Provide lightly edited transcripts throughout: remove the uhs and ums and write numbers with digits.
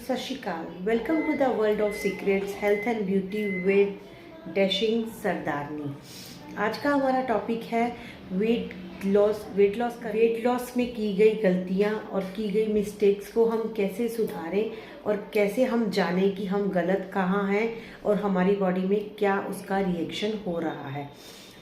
सत Sri Akal. Welcome to the world of secrets health and beauty with dashing Sardarni. आज का हमारा टॉपिक है वेट लॉस में की गई गलतियां और की गई मिस्टेक्स को हम कैसे सुधारें और कैसे हम जानें कि हम गलत कहाँ हैं और हमारी बॉडी में क्या उसका रिएक्शन हो रहा है।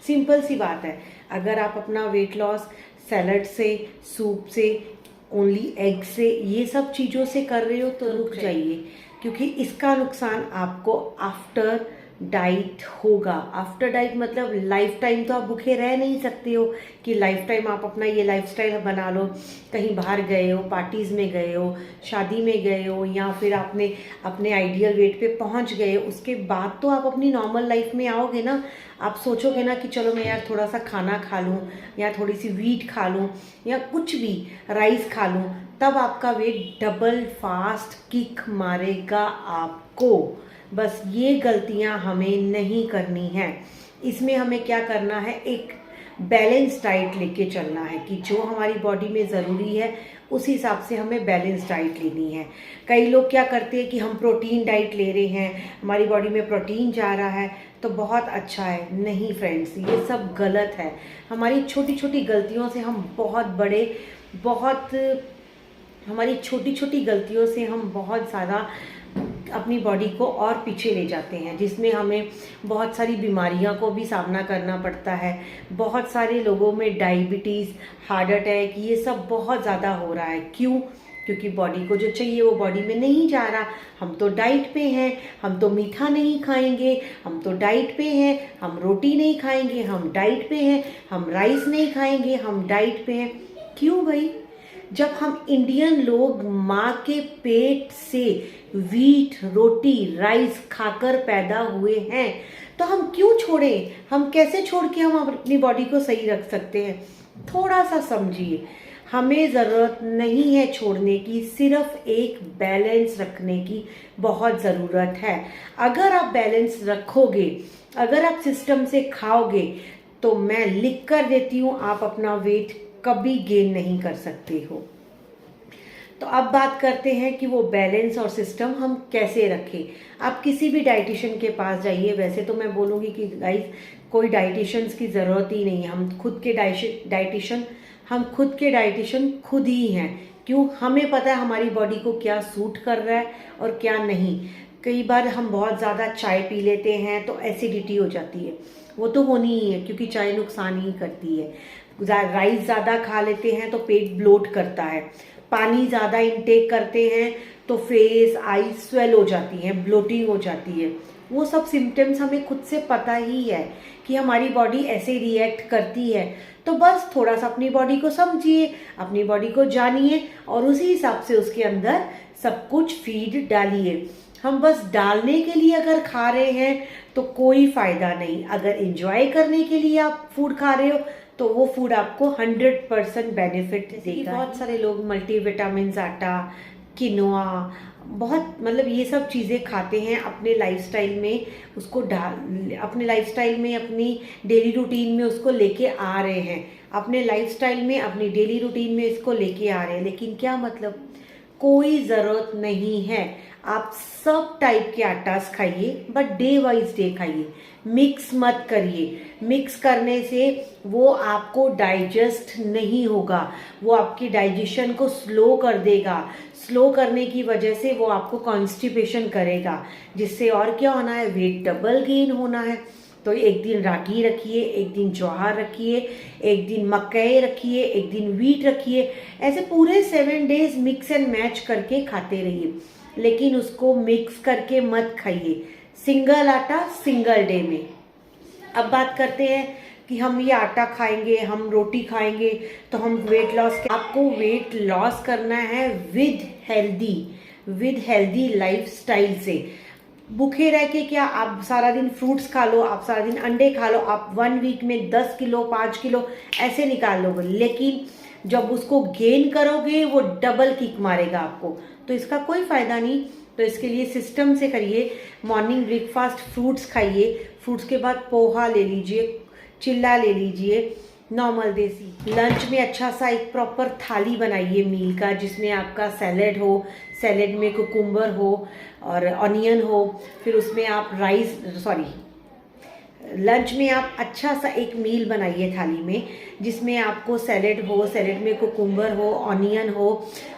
सिंपल सी बात है, अगर आप अपना वेट लॉस सैलड से, सूप से, ओनली एग से, ये सब चीज़ों से कर रहे हो तो रुक जाइए, क्योंकि इसका नुकसान आपको आफ्टर डाइट होगा। आफ्टर डाइट मतलब लाइफ टाइम तो आप भूखे रह नहीं सकते हो कि लाइफ टाइम आप अपना ये लाइफस्टाइल बना लो। कहीं बाहर गए हो, पार्टीज़ में गए हो, शादी में गए हो, या फिर आपने अपने आइडियल वेट पे पहुंच गए, उसके बाद तो आप अपनी नॉर्मल लाइफ में आओगे ना। आप सोचोगे ना कि चलो मैं यार थोड़ा सा खाना खा लूँ या थोड़ी सी वीट खा लूँ या कुछ भी राइस खा लूँ, तब आपका वेट डबल फास्ट किक मारेगा आपको। बस ये गलतियां हमें नहीं करनी है। इसमें हमें क्या करना है, एक बैलेंस डाइट लेके चलना है कि जो हमारी बॉडी में ज़रूरी है उस हिसाब से हमें बैलेंस डाइट लेनी है। कई लोग क्या करते हैं कि हम प्रोटीन डाइट ले रहे हैं, हमारी बॉडी में प्रोटीन जा रहा है तो बहुत अच्छा है। नहीं फ्रेंड्स, ये सब गलत है। हमारी छोटी छोटी गलतियों से हम हमारी छोटी छोटी गलतियों से हम बहुत ज़्यादा अपनी बॉडी को और पीछे ले जाते हैं, जिसमें हमें बहुत सारी बीमारियों को भी सामना करना पड़ता है। बहुत सारे लोगों में डायबिटीज़, हार्ट अटैक, ये सब बहुत ज़्यादा हो रहा है। क्यों? क्योंकि बॉडी को जो चाहिए वो बॉडी में नहीं जा रहा। हम तो डाइट पे हैं, हम तो मीठा नहीं खाएंगे, हम तो डाइट पे हैं, हम रोटी नहीं खाएंगे, हम डाइट पे हैं, हम राइस नहीं खाएंगे, हम डाइट पे हैं। क्यों भाई? जब हम इंडियन लोग माँ के पेट से वीट, रोटी, राइस खाकर पैदा हुए हैं तो हम क्यों छोड़ें? हम कैसे छोड़ के हम अपनी बॉडी को सही रख सकते हैं? थोड़ा सा समझिए। हमें ज़रूरत नहीं है छोड़ने की, सिर्फ एक बैलेंस रखने की बहुत ज़रूरत है। अगर आप बैलेंस रखोगे, अगर आप सिस्टम से खाओगे, तो मैं लिख कर देती हूँ आप अपना वेट कभी गेन नहीं कर सकते हो। तो अब बात करते हैं कि वो बैलेंस और सिस्टम हम कैसे रखें। आप किसी भी डाइटिशियन के पास जाइए। वैसे तो मैं बोलूँगी कि गाइस, कोई डाइटिशियंस की ज़रूरत ही नहीं है। हम खुद के डाइटिशियन खुद ही हैं। क्यों? हमें पता है हमारी बॉडी को क्या सूट कर रहा है और क्या नहीं। कई बार हम बहुत ज़्यादा चाय पी लेते हैं तो एसिडिटी हो जाती है, वो तो होनी ही है क्योंकि चाय नुकसान ही करती है। राइस ज़्यादा खा लेते हैं तो पेट ब्लोट करता है। पानी ज़्यादा इंटेक करते हैं तो फेस, आईज स्वेल हो जाती हैं, ब्लोटिंग हो जाती है। वो सब सिम्टम्स हमें खुद से पता ही है कि हमारी बॉडी ऐसे रिएक्ट करती है। तो बस थोड़ा सा अपनी बॉडी को समझिए, अपनी बॉडी को जानिए और उसी हिसाब से उसके अंदर सब कुछ फीड डालिए। हम बस डालने के लिए अगर खा रहे हैं तो कोई फ़ायदा नहीं। अगर एंजॉय करने के लिए आप फूड खा रहे हो तो वो फूड आपको 100% बेनिफिट देगा। बहुत सारे लोग मल्टीविटामिन, आटा, किनोआ, बहुत मतलब ये सब चीज़ें खाते हैं अपने लाइफस्टाइल में, उसको अपने लाइफस्टाइल में, अपनी डेली रूटीन में उसको लेके आ रहे हैं। अपने लाइफस्टाइल में, अपनी डेली रूटीन में इसको लेके आ रहे हैं, लेकिन क्या मतलब? कोई ज़रूरत नहीं है। आप सब टाइप के आटास खाइए, बट डे वाइज डे खाइए, मिक्स मत करिए। मिक्स करने से वो आपको डाइजेस्ट नहीं होगा, वो आपकी डाइजेशन को स्लो कर देगा। स्लो करने की वजह से वो आपको कॉन्स्टिपेशन करेगा, जिससे और क्या होना है, वेट डबल गेन होना है। तो एक दिन रागी रखिए, एक दिन ज्वार रखिए, एक दिन मकई रखिए, एक दिन वीट रखिए। ऐसे पूरे 7 डेज मिक्स एंड मैच करके खाते रहिए, लेकिन उसको मिक्स करके मत खाइए। सिंगल आटा सिंगल डे में। अब बात करते हैं कि हम ये आटा खाएंगे, हम रोटी खाएंगे तो हम वेट लॉस, आपको वेट लॉस करना है विद हेल्दी लाइफस्टाइल से। भूखे रह के क्या, आप सारा दिन फ्रूट्स खा लो, आप सारा दिन अंडे खा लो, आप 1 वीक में 10 किलो, 5 किलो ऐसे निकाल लोगे, लेकिन जब उसको गेन करोगे वो डबल किक मारेगा आपको। तो इसका कोई फ़ायदा नहीं। तो इसके लिए सिस्टम से करिए। मॉर्निंग ब्रेकफास्ट फ्रूट्स खाइए, फ्रूट्स के बाद पोहा ले लीजिए, चिल्ला ले लीजिए, नॉर्मल देसी। लंच में अच्छा सा एक प्रॉपर थाली बनाइए मील का, जिसमें आपका सैलेड हो, सैलेड में कुकुम्बर हो और ऑनियन हो, फिर उसमें आप लंच में आप अच्छा सा एक मील बनाइए थाली में, जिसमें आपको सैलेड हो, सैलेड में कुकुम्बर हो, ऑनियन हो,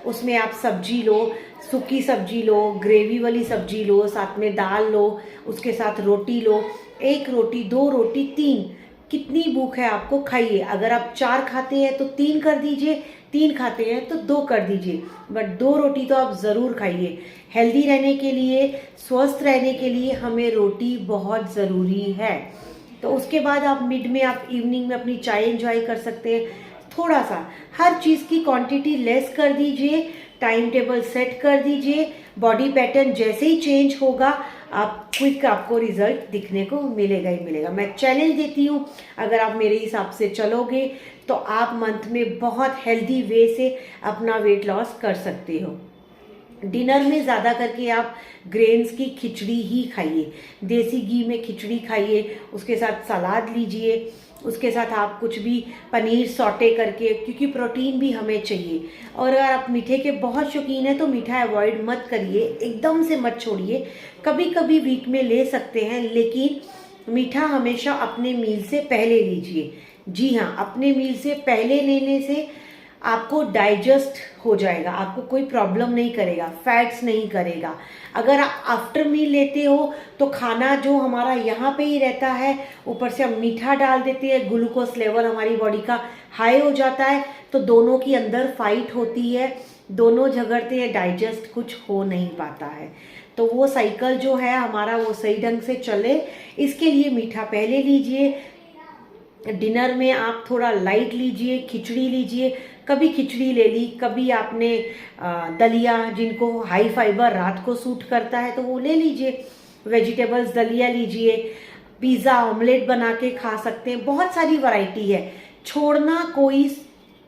उसमें आप सब्जी लो, सूखी सब्जी लो, ग्रेवी वाली सब्जी लो, साथ में दाल लो, उसके साथ रोटी लो, 1 रोटी, 2 रोटी, 3, कितनी भूख है आपको खाइए। अगर आप 4 खाते हैं तो 3 कर दीजिए, 3 खाते हैं तो 2 कर दीजिए, बट 2 रोटी तो आप ज़रूर खाइए। हेल्दी रहने के लिए, स्वस्थ रहने के लिए हमें रोटी बहुत ज़रूरी है। तो उसके बाद आप मिड में, आप इवनिंग में अपनी चाय एंजॉय कर सकते हैं। थोड़ा सा हर चीज़ की क्वांटिटी लेस कर दीजिए, टाइम टेबल सेट कर दीजिए। बॉडी पैटर्न जैसे ही चेंज होगा, आपको रिजल्ट दिखने को मिलेगा ही मिलेगा। मैं चैलेंज देती हूँ, अगर आप मेरे हिसाब से चलोगे तो आप मंथ में बहुत हेल्दी वे से अपना वेट लॉस कर सकते हो। डिनर में ज़्यादा करके आप ग्रेन्स की खिचड़ी ही खाइए, देसी घी में खिचड़ी खाइए, उसके साथ सलाद लीजिए, उसके साथ आप कुछ भी पनीर सौटे करके, क्योंकि प्रोटीन भी हमें चाहिए। और अगर आप मीठे के बहुत शौकीन हैं तो मीठा अवॉइड मत करिए, एकदम से मत छोड़िए, कभी कभी वीक में ले सकते हैं, लेकिन मीठा हमेशा अपने मील से पहले लीजिए। जी हाँ, अपने मील से पहले लेने से आपको डाइजेस्ट हो जाएगा, आपको कोई प्रॉब्लम नहीं करेगा, फैट्स नहीं करेगा। अगर आप आफ्टर मील लेते हो तो खाना जो हमारा यहाँ पे ही रहता है, ऊपर से हम मीठा डाल देते हैं, ग्लूकोज लेवल हमारी बॉडी का हाई हो जाता है, तो दोनों की अंदर फाइट होती है, दोनों झगड़ते हैं, डाइजेस्ट कुछ हो नहीं पाता है। तो वो साइकिल जो है हमारा, वो सही ढंग से चले, इसके लिए मीठा पहले लीजिए। डिनर में आप थोड़ा लाइट लीजिए, खिचड़ी लीजिए, कभी खिचड़ी ले ली, कभी आपने दलिया, जिनको हाई फाइबर रात को सूट करता है तो वो ले लीजिए, वेजिटेबल्स दलिया लीजिए, पिज़्ज़ा ऑमलेट बना के खा सकते हैं, बहुत सारी वैरायटी है। छोड़ना कोई,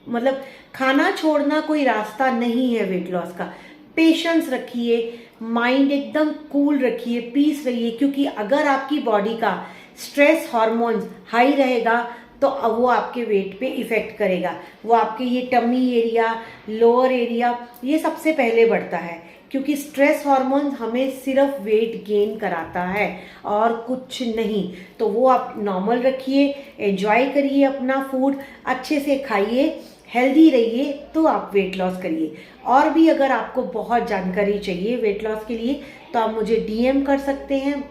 मतलब खाना छोड़ना कोई रास्ता नहीं है वेट लॉस का। पेशेंस रखिए, माइंड एकदम कूल रखिए, पीस रहिए, क्योंकि अगर आपकी बॉडी का स्ट्रेस हार्मोन्स हाई रहेगा तो वो आपके वेट पे इफ़ेक्ट करेगा। वो आपके ये टमी एरिया, लोअर एरिया, ये सबसे पहले बढ़ता है, क्योंकि स्ट्रेस हार्मोन हमें सिर्फ वेट गेन कराता है और कुछ नहीं। तो वो आप नॉर्मल रखिए, एंजॉय करिए अपना फूड, अच्छे से खाइए, हेल्दी रहिए, तो आप वेट लॉस करिए। और भी अगर आपको बहुत जानकारी चाहिए वेट लॉस के लिए तो आप मुझे DM कर सकते हैं,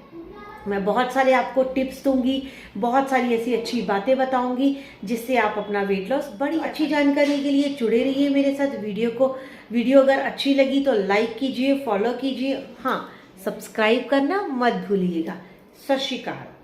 मैं बहुत सारे आपको टिप्स दूंगी, बहुत सारी ऐसी अच्छी बातें बताऊंगी जिससे आप अपना वेट लॉस, बड़ी अच्छी जानकारी के लिए जुड़े रहिए मेरे साथ। वीडियो अगर अच्छी लगी तो लाइक कीजिए, फॉलो कीजिए, हाँ सब्सक्राइब करना मत भूलिएगा। सत श्री अकाल।